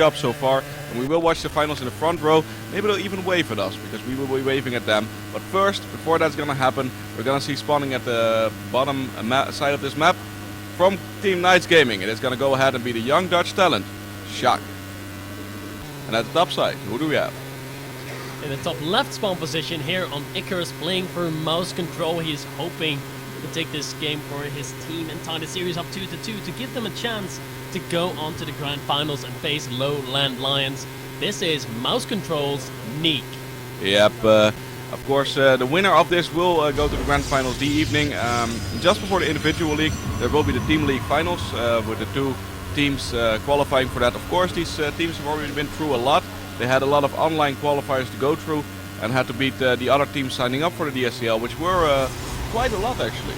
job so far, and we will watch the finals in the front row. Maybe they'll even wave at us, because we will be waving at them. But first, before that's gonna happen, we're gonna see spawning at the bottom side of this map from Team KnightS Gaming. It is gonna go ahead and be the young Dutch talent, Hague. And at the top side, who do we have? In the top left spawn position here on Icarus, playing for mouse control. He is hoping to take this game for his team and tie the series up 2-2 to give them a chance to go on to the grand finals and face Lowland Lions. This is mouse control's Nick. Yep, of course the winner of this will go to the grand finals the evening. Just before the individual league, there will be the team league finals with the two teams qualifying for that. Of course, these teams have already been through a lot. They had a lot of online qualifiers to go through and had to beat the other teams signing up for the DSCL, which were quite a lot actually.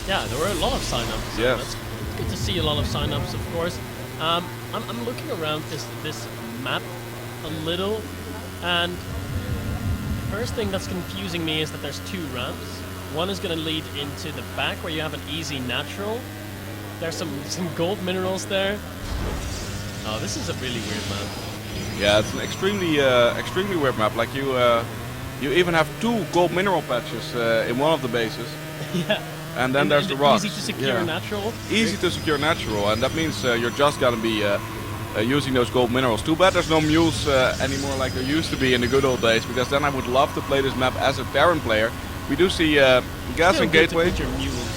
Yeah, there were a lot of sign-ups. Yes. That's good to see a lot of sign-ups, of course. I'm looking around this map a little, and the first thing that's confusing me is that there's two ramps. One is going to lead into the back where you have an easy natural. There's some gold minerals there. Oh, this is a really weird map. Yeah, it's an extremely weird map. Like you even have two gold mineral patches in one of the bases. Yeah. And then there's the rocks. Easy to secure natural. Easy to secure natural, and that means you're just gonna be using those gold minerals. Too bad there's no mules anymore like there used to be in the good old days, because then I would love to play this map as a Terran player. We do see gas and gateway. Put your mules,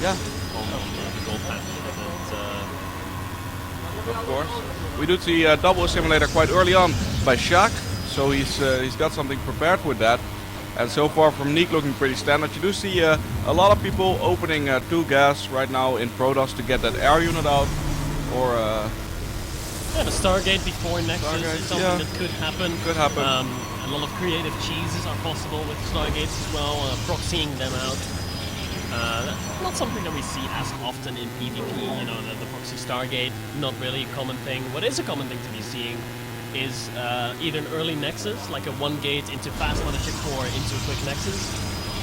yeah. on the gold patch, Of course. We do see double simulator quite early on by Hague, so he's got something prepared with that. And so far from Nick looking pretty standard. You do see a lot of people opening 2 gas right now in Protoss to get that air unit out. Or yeah, the Stargate before Nexus is something that could happen. Could happen. A lot of creative cheeses are possible with Stargates as well, proxying them out. Not something that we see as often in PvP, you know, the proxy Stargate, not really a common thing. What is a common thing to be seeing is either an early Nexus, like a 1 gate into fast mothership core into a quick Nexus,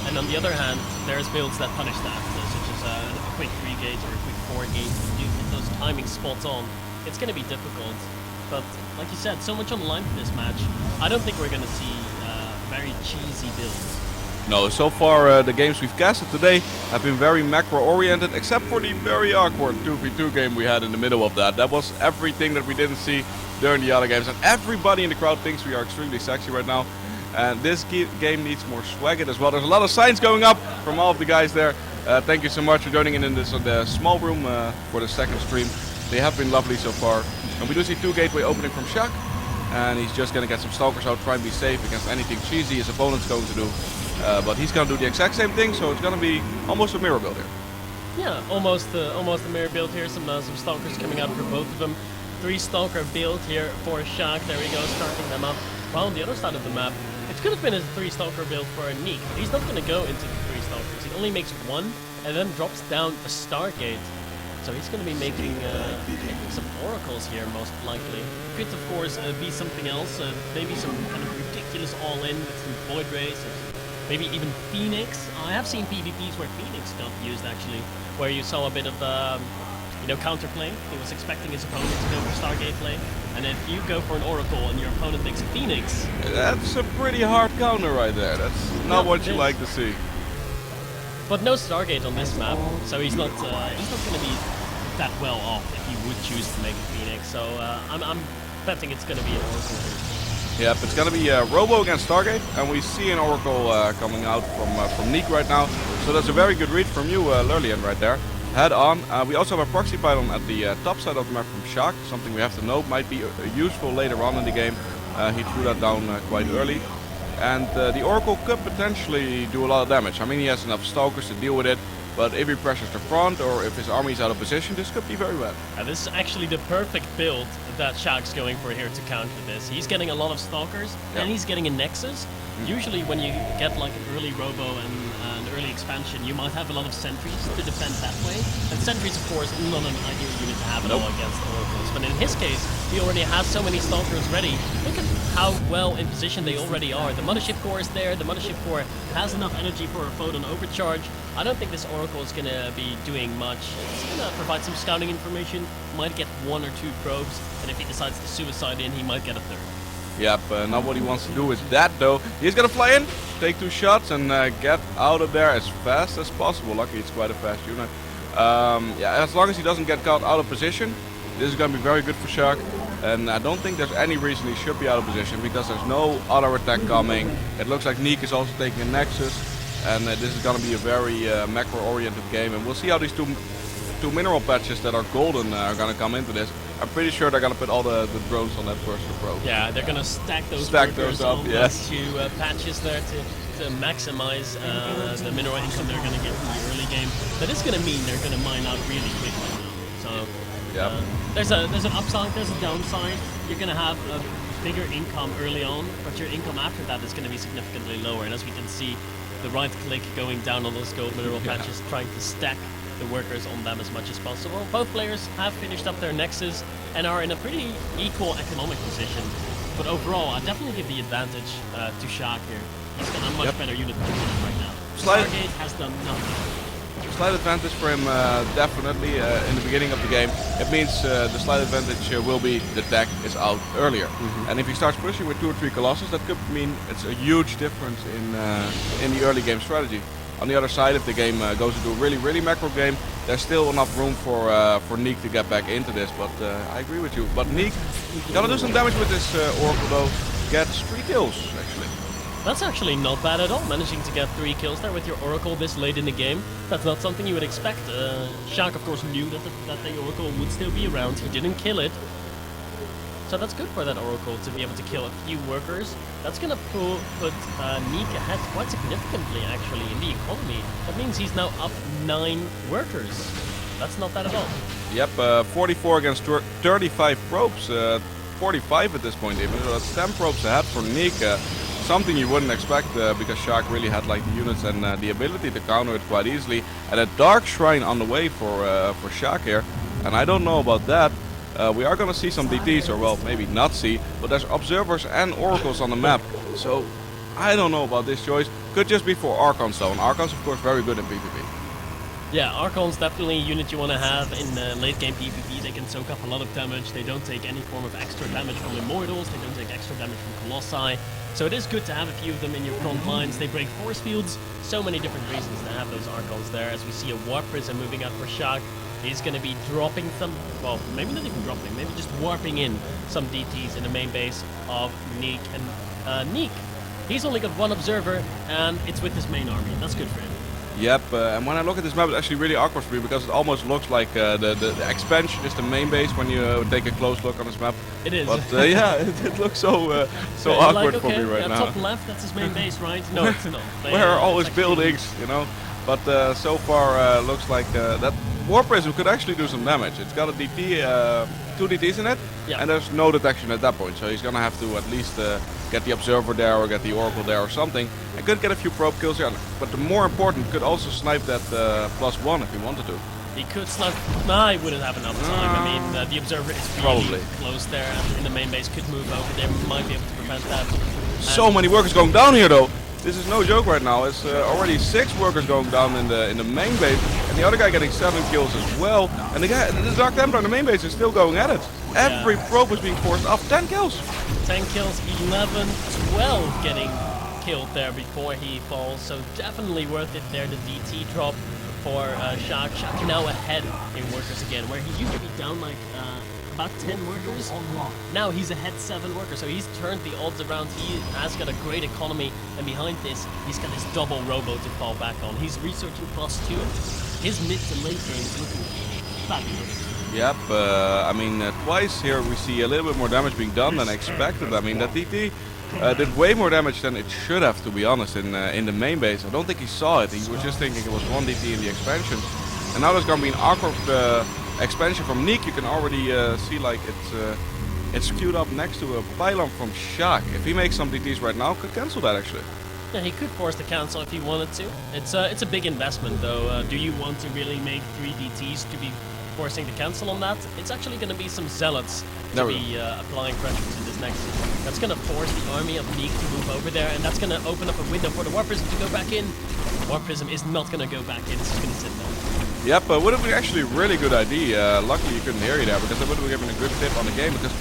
and on the other hand, there's builds that punish that, such as a quick 3 gate or a quick 4 gate. If you get those timings spot on, it's going to be difficult. But like you said, so much on the line for this match. I don't think we're going to see very cheesy builds. No, so far the games we've casted today have been very macro-oriented, except for the very awkward 2v2 game we had in the middle of that. That was everything that we didn't see during the other games, and everybody in the crowd thinks we are extremely sexy right now. And this game needs more swagger as well. There's a lot of signs going up from all of the guys there. Thank you so much for joining in this small room for the second stream. They have been lovely so far. And we do see 2 gateway opening from Hague, and he's just going to get some stalkers out, try and be safe against anything cheesy his opponent's going to do. But he's going to do the exact same thing, so it's going to be almost a mirror build here. Yeah, almost a mirror build here. Some stalkers coming out for both of them. 3 stalker build here for Hague. There we go, starting them up. While on the other side of the map, it could have been a 3 stalker build for a Nick. He's not going to go into the 3 stalkers. He only makes 1 and then drops down a Stargate. So he's going to be making some oracles here, most likely. Could of course be something else. Maybe some kind of ridiculous all-in with some Void Rays, or maybe even Phoenix. I have seen PvPs where Phoenix got used actually, where you saw a bit of counterplay. He was expecting his opponent to go for Stargate play, and if you go for an Oracle and your opponent makes a Phoenix, that's a pretty hard counter right there. That's not what you like to see. But no Stargate on this map, so he's not going to be that well off if he would choose to make a Phoenix. So I'm betting it's going to be an Oracle here. Yep, it's going to be Robo against Stargate, and we see an Oracle coming out from Nick right now. So that's a very good read from you, Lurlian, right there. Head on. We also have a proxy pylon at the top side of the map from Hague, something we have to know might be useful later on in the game. He threw that down quite early. And the Oracle could potentially do a lot of damage. I mean, he has enough stalkers to deal with it, but if he pressures the front or if his army is out of position, this could be very bad. This is actually the perfect build that Hague's going for here to counter this. He's getting a lot of stalkers, and he's getting a Nexus. Usually when you get like an early Robo and an early expansion, you might have a lot of sentries to defend that way. And sentries, of course, not an ideal unit to have at all against oracles. But in his case, he already has so many stalkers ready. Look at how well in position they already are. The mothership core is there. The mothership core has enough energy for a photon overcharge. I don't think this oracle is going to be doing much. It's going to provide some scouting information. Might get 1 or 2 probes. And if he decides to suicide in, he might get a 3rd. Yep, not what he wants to do is that though. He's gonna fly in, take 2 shots and get out of there as fast as possible. Luckily it's quite a fast unit. Yeah, as long as he doesn't get caught out of position, this is gonna be very good for Shark. And I don't think there's any reason he should be out of position because there's no other attack coming. It looks like Neek is also taking a Nexus. And this is gonna be a very macro-oriented game. And we'll see how these two mineral patches that are golden are gonna come into this. I'm pretty sure they're gonna put all the drones on that first approach. Yeah, they're gonna stack those up, yes. 2 patches there to maximize the mineral income they're gonna get from the early game. That is gonna mean they're gonna mine out really quickly now. So yep. There's an upside, there's a downside. You're gonna have a bigger income early on, but your income after that is gonna be significantly lower. And as we can see, the right click going down on those gold mineral patches, trying to stack the workers on them as much as possible. Both players have finished up their nexus and are in a pretty equal economic position. But overall, I definitely give the advantage to Shark here. He's got a much better unit position right now. Stargate has done nothing. Slight advantage for him, definitely, in the beginning of the game. It means the slight advantage will be the tech is out earlier. And if he starts pushing with 2 or 3 Colossus, that could mean it's a huge difference in the early game strategy. On the other side, if the game goes into a really macro game, there's still enough room for Neek to get back into this. But I agree with you. But Neek gonna do some damage with this Oracle though. Gets 3 kills actually. That's actually not bad at all, managing to get 3 kills there with your Oracle this late in the game. That's not something you would expect. Shark, of course, knew that the Oracle would still be around. He didn't kill it. So that's good for that Oracle to be able to kill a few workers. That's going to put Neek ahead quite significantly, actually, in the economy. That means he's now up 9 workers. That's not bad at all. Yep, 44 against 35 probes. 45 at this point even. So that's 10 probes ahead for Neek. Something you wouldn't expect because Shark really had like the units and the ability to counter it quite easily. And a Dark Shrine on the way for Shark here. And I don't know about that. We are going to see some DTs, or well, maybe not see, but there's observers and oracles on the map. So I don't know about this choice. Could just be for Archons though, and Archons of course very good in PvP. Yeah, Archons definitely a unit you want to have in late game PvP. They can soak up a lot of damage. They don't take any form of extra damage from Immortals. They don't take extra damage from Colossi. So it is good to have a few of them in your front lines. They break force fields. So many different reasons to have those Archons there. As we see a Warp Prism moving out for Shark. He's going to be dropping some, well, maybe not even dropping, maybe just warping in some DTs in the main base of Neek. And Neek, he's only got 1 observer, and it's with his main army. That's good for him. Yep, and when I look at this map, it's actually really awkward for me because it almost looks like the expansion is the main base when you take a close look on this map. It is. But yeah, it looks so awkward for me right now. Top left, that's his main base, right? No, it's not. Where are all his buildings, you know? But so far looks like that Warp Prism could actually do some damage. It's got a DT, 2 DTs in it, and there's no detection at that point. So he's gonna have to at least get the Observer there or get the Oracle there or something. And could get a few probe kills here. But the more important, could also snipe that +1 if he wanted to. He could snipe. Nah, he wouldn't have enough time. I mean, the Observer is really close there, and in the main base could move over there. Might be able to prevent that. So many workers going down here though. This is no joke right now. It's already 6 workers going down in the main base, and the other guy getting 7 kills as well. And the Dark Templar in the main base is still going at it. Every probe is being forced up. 10 kills. 10 kills, 11, 12 getting killed there before he falls. So definitely worth it there. The DT drop for Shark. Shark now ahead in workers again, where he used to be down like about 10 workers. Now he's ahead 7 workers, so he's turned the odds around. He has got a great economy, and behind this, he's got this double robo to fall back on. He's researching +2. His mid to late game is looking fabulous. Yep, I mean, twice here we see a little bit more damage being done than expected. I mean, that DT did way more damage than it should have, to be honest, in the main base. I don't think he saw it. He was just thinking it was 1 DT in the expansion. And now there's going to be an awkward expansion from Neek. You can already see like it's queued up next to a pylon from Shark. If he makes some DTs right now, could cancel that actually. Yeah, he could force the cancel if he wanted to. It's a big investment though. Do you want to really make 3 DTs to be forcing the cancel on that? It's actually going to be some zealots to be applying pressure to this next. That's going to force the army of Neek to move over there, and that's going to open up a window for the War Prism to go back in. War Prism is not going to go back in, it's just going to sit there. Yep, would have been actually a really good idea. Luckily you couldn't hear you there, because I would have given a good tip on the game. Because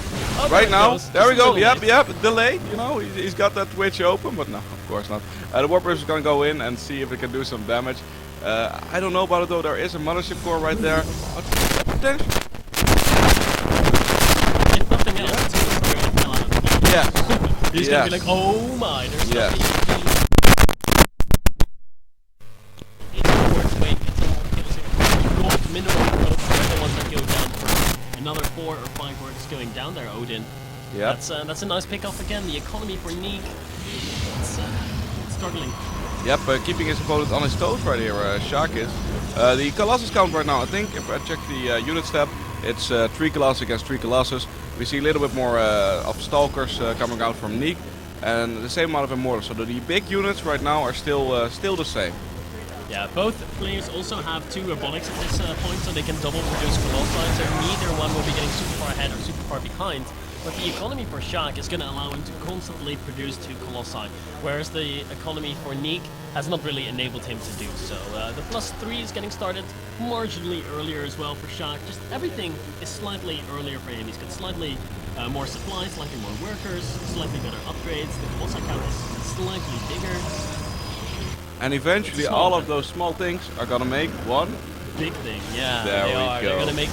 right now, there we go. Yep, delay. You know, he's got that Twitch open, but no, of course not. The War Prism is going to go in and see if it can do some damage. I don't know about it though. There is a mothership core right there. Potential. If nothing else, it's going to scare the hell out of the game. Yeah. He's going to be like, oh my, there's nothing. Another 4 or 5 works going down there, Odin. Yeah. That's a nice pick off again. The economy for Neek, it's struggling. Yep, keeping his opponent on his toes right here, Shark is. The Colossus count right now, I think, if I check the unit step, it's 3 Colossus against 3 Colossus. We see a little bit more of Stalkers coming out from Neek, and the same amount of Immortals. So the big units right now are still the same. Yeah, both players also have 2 robotics at this point, so they can double produce Colossi, so neither one will be getting super far ahead or super far behind. But the economy for Shaq is going to allow him to constantly produce 2 Colossi, whereas the economy for Neek has not really enabled him to do so. The +3 is getting started marginally earlier as well for Shaq. Just everything is slightly earlier for him. He's got slightly more supplies, slightly more workers, slightly better upgrades. The Colossi count is slightly bigger. And eventually all of those small things are gonna make one big thing. Yeah, there they we are. go. They're gonna make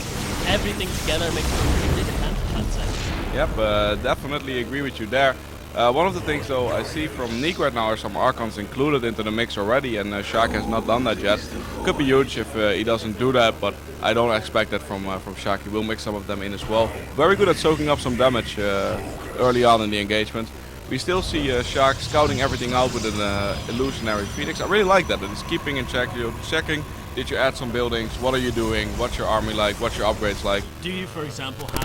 everything together, make a really big advantage, I'd say. Yep, definitely agree with you there. One of the things though I see from Neek right now are some Archons included into the mix already, and Shark has not done that yet. Could be huge if he doesn't do that, but I don't expect that from Shark. He will mix some of them in as well. Very good at soaking up some damage early on in the engagement. We still see Shark scouting everything out with an illusionary Phoenix. I really like that. It's keeping in check. You're checking, did you add some buildings? What are you doing? What's your army like? What's your upgrades like? Do you, for example, have...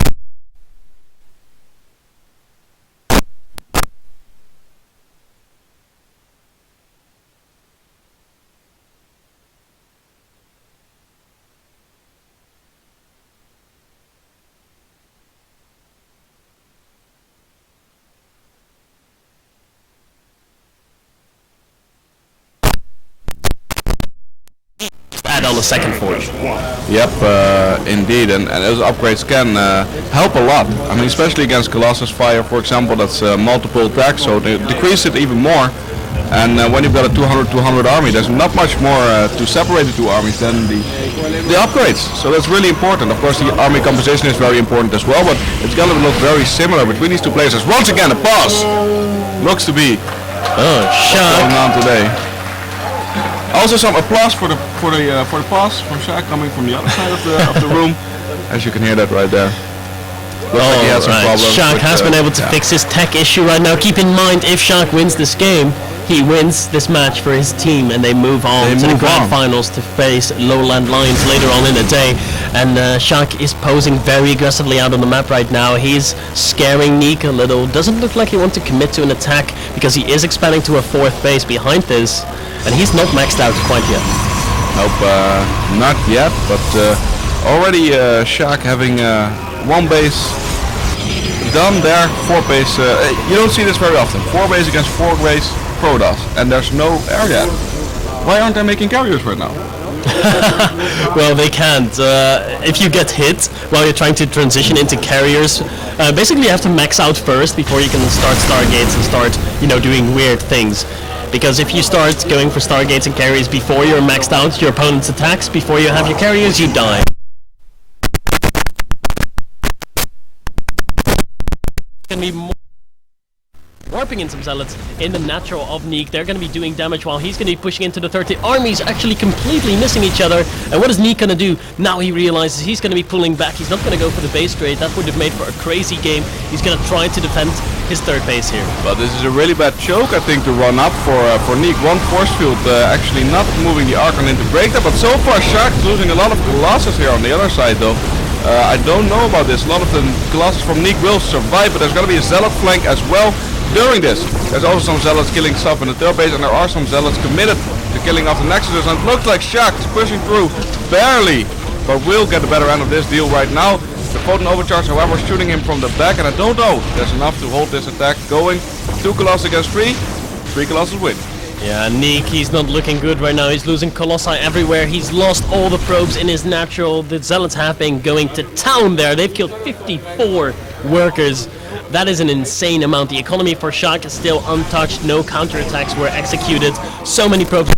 add on the second forge. Yep, indeed, and those upgrades can help a lot. I mean, especially against Colossus Fire, for example, that's multiple attacks, so they decrease it even more. And when you've got a 200-200 army, there's not much more to separate the 2 armies than the upgrades. So that's really important. Of course, the army composition is very important as well, but it's gonna look very similar between these 2 places. Once again, a pause. Looks to be what's going on today. Also, some applause for the pause from Shaq coming from the other side of the room, as you can hear that right there. Looks like he had some problems. Shaq has been able to fix his tech issue right now. Keep in mind, if Shaq wins this game, he wins this match for his team, and they move on to the grand finals to face Lowland Lions later on in the day. And Shaq is posing very aggressively out on the map right now. He's scaring Neek a little. Doesn't look like he wants to commit to an attack because he is expanding to a 4th base behind this, and he's not maxed out quite yet. Nope, not yet, but already Shaq having 1 base done there, 4 base. You don't see this very often. 4 base against 4 base Protoss, and there's no air yet. Why aren't they making carriers right now? Well, they can't. If you get hit while you're trying to transition into carriers, basically you have to max out first before you can start Stargates and start, you know, doing weird things. Because if you start going for Stargates and carriers before you're maxed out, your opponent's attacks, before you have your carriers, you die. Can be more warping in some zealots in the natural of Neek. They're going to be doing damage while he's going to be pushing into the 30. Armies actually completely missing each other. And what is Neek going to do? Now he realizes he's going to be pulling back. He's not going to go for the base trade. That would have made for a crazy game. He's going to try to defend his 3rd base here. But this is a really bad choke, I think, to run up for Neek. 1 force field actually not moving the Archon into break that. But so far Shark's losing a lot of Colossus here on the other side though. I don't know about this. A lot of the Colossus from Neek will survive, but there's going to be a Zealot flank as well. during this, there's also some zealots killing stuff in the third base, and there are some zealots committed to killing off the Nexus, and it looks like Shaq is pushing through, barely, but will get the better end of this deal right now. The Photon Overcharge, however, shooting him from the back, and I don't know, there's enough to hold this attack going. 2 Colossus against 3, 3 Colossus win. Yeah, Neek, he's not looking good right now. He's losing Colossi everywhere. He's lost all the probes in his natural. The Zealots have been going to town there. They've killed 54 workers. That is an insane amount. The economy for Shaq is still untouched. No counterattacks were executed. So many probes.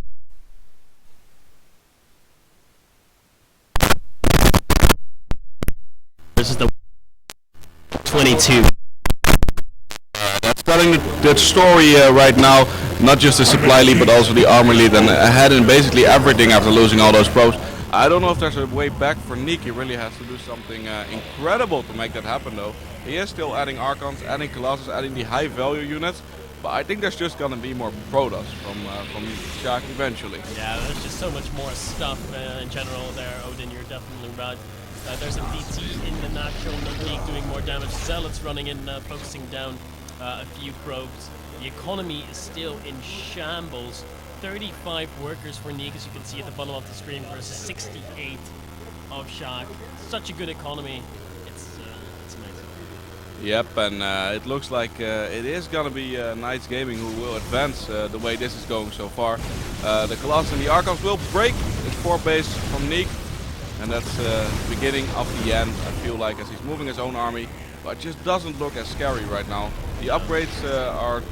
This is the 22. That's telling the story right now, not just the supply lead but also the armor lead, and ahead in basically everything after losing all those probes. I don't know if there's a way back for Neek. He really has to do something incredible to make that happen though. He is still adding Archons, adding Colossus, adding the high value units, but I think there's just gonna be more Protoss from Shaq eventually. Yeah, there's just so much more stuff in general there, Odin, you're definitely right. There's a DT in the natural, Neek doing more damage, Zealots running in, focusing down a few probes. The economy is still in shambles. 35 workers for Neek, as you can see at the bottom of the screen, versus 68 of Shaq. Such a good economy. It's amazing. Yep, and it looks like it is gonna be KnightS Gaming who will advance the way this is going so far. The Colossus and the Archons will break his 4 base from Neek, and that's the beginning of the end, I feel like, as he's moving his own army, but it just doesn't look as scary right now. The upgrades are